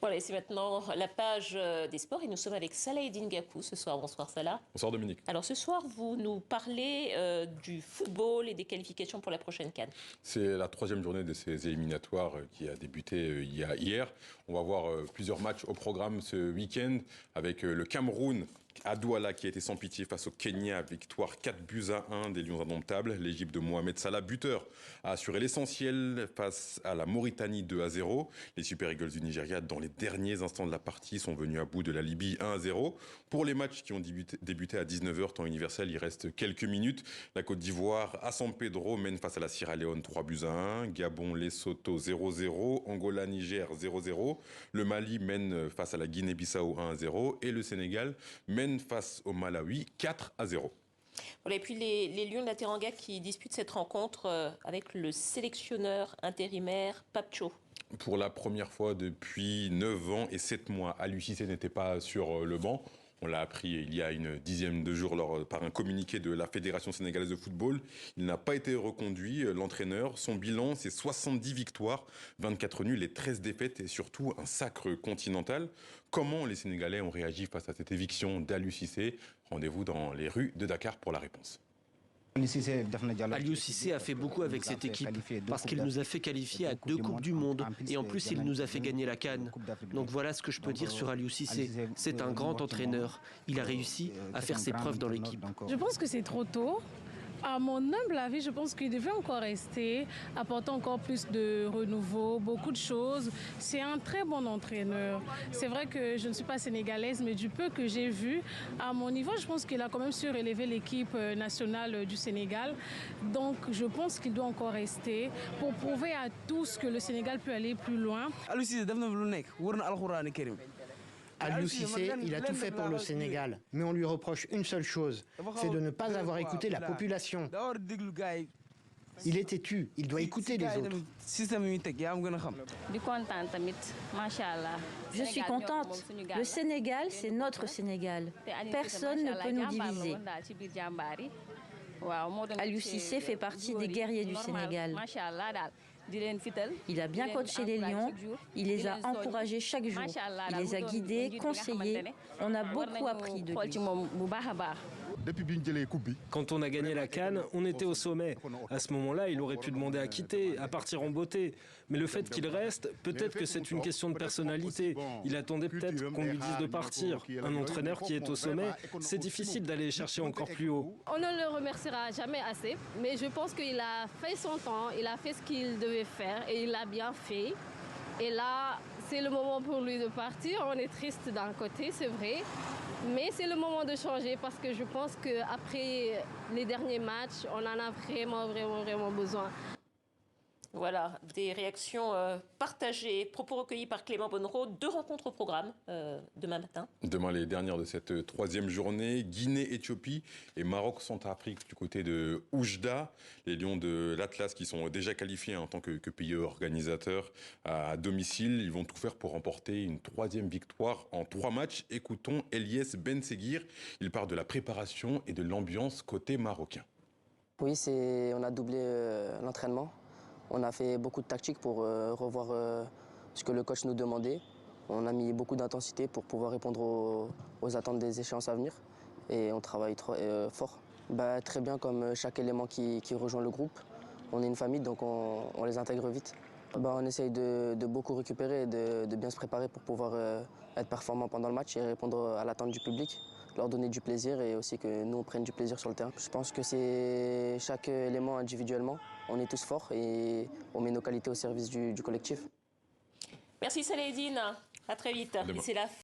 Voilà, c'est maintenant la page des sports et nous sommes avec Salah Eddine Gapou ce soir. Bonsoir Salah. Bonsoir Dominique. Alors ce soir, vous nous parlez du football et des qualifications pour la prochaine CAN. C'est la troisième journée de ces éliminatoires qui a débuté hier. On va voir plusieurs matchs au programme ce week-end avec le Cameroun à Douala qui a été sans pitié face au Kenya, victoire 4-1 des Lions indomptables. L'Égypte de Mohamed Salah, buteur, a assuré l'essentiel face à la Mauritanie 2-0. Les Super Eagles du Nigeria, dans les derniers instants de la partie, sont venus à bout de la Libye 1-0. Pour les matchs qui ont débuté à 19h, temps universel, il reste quelques minutes. La Côte d'Ivoire, à San Pedro, mène face à la Sierra Leone 3-1. Gabon, Lesotho 0-0. Angola, Niger 0-0. Le Mali mène face à la Guinée-Bissau 1-0. Et le Sénégal mène face au Malawi 4-0. Voilà, et puis les Lions de la Teranga qui disputent cette rencontre avec le sélectionneur intérimaire Papcho. Pour la première fois depuis 9 ans et 7 mois, Aliou Cissé n'était pas sur le banc. On l'a appris il y a une dizaine de jours par un communiqué de la Fédération sénégalaise de football. Il n'a pas été reconduit, l'entraîneur. Son bilan, c'est 70 victoires, 24 nuls et 13 défaites et surtout un sacre continental. Comment les Sénégalais ont réagi face à cette éviction d'Aliou Cissé? Rendez-vous dans les rues de Dakar pour la réponse. Aliou Cissé a fait beaucoup avec cette équipe parce qu'il nous a fait qualifier à 2 Coupes du Monde et en plus il nous a fait gagner la CAN. Donc voilà ce que je peux dire sur Aliou Cissé. C'est un grand entraîneur. Il a réussi à faire ses preuves dans l'équipe. Je pense que c'est trop tôt. À mon humble avis, je pense qu'il devait encore rester, apporter encore plus de renouveau, beaucoup de choses. C'est un très bon entraîneur. C'est vrai que je ne suis pas sénégalaise, mais du peu que j'ai vu, à mon niveau, je pense qu'il a quand même su relever l'équipe nationale du Sénégal. Donc, je pense qu'il doit encore rester pour prouver à tous que le Sénégal peut aller plus loin. Aliou Cissé, il a tout fait pour le Sénégal, mais on lui reproche une seule chose, c'est de ne pas avoir écouté la population. Il est têtu, il doit écouter les autres. Je suis contente. Le Sénégal, c'est notre Sénégal. Personne ne peut nous diviser. Aliou Cissé fait partie des guerriers du Sénégal. Il a bien coaché les Lions, il les a encouragés chaque jour, il les a guidés, conseillés. On a beaucoup appris de lui. Quand on a gagné la CAN, on était au sommet. À ce moment-là, il aurait pu demander à quitter, à partir en beauté. Mais le fait qu'il reste, peut-être que c'est une question de personnalité. Il attendait peut-être qu'on lui dise de partir. Un entraîneur qui est au sommet, c'est difficile d'aller chercher encore plus haut. On ne le remerciera jamais assez, mais je pense qu'il a fait son temps, il a fait ce qu'il devait faire et il l'a bien fait. Et là, c'est le moment pour lui de partir. On est triste d'un côté, c'est vrai. Mais c'est le moment de changer parce que je pense qu'après les derniers matchs, on en a vraiment besoin. Voilà, des réactions partagées, propos recueillis par Clément Bonnereau. 2 rencontres au programme demain matin. Demain, les dernières de cette troisième journée. Guinée-Éthiopie et Maroc-Centrafrique du côté de Oujda. Les Lions de l'Atlas qui sont déjà qualifiés en tant que pays organisateur à domicile. Ils vont tout faire pour remporter une 3e victoire en 3 matchs. Écoutons Eliès Benseguir. Il parle de la préparation et de l'ambiance côté marocain. Oui, on a doublé l'entraînement. On a fait beaucoup de tactiques pour revoir ce que le coach nous demandait. On a mis beaucoup d'intensité pour pouvoir répondre aux attentes des échéances à venir. Et on travaille fort. Très bien comme chaque élément qui rejoint le groupe. On est une famille, donc on les intègre vite. On essaye de beaucoup récupérer et de bien se préparer pour pouvoir être performant pendant le match et répondre à l'attente du public, leur donner du plaisir et aussi que nous on prenne du plaisir sur le terrain. Je pense que c'est chaque élément individuellement. On est tous forts et on met nos qualités au service du collectif. Merci Salah Eddine, à très vite. Et c'est la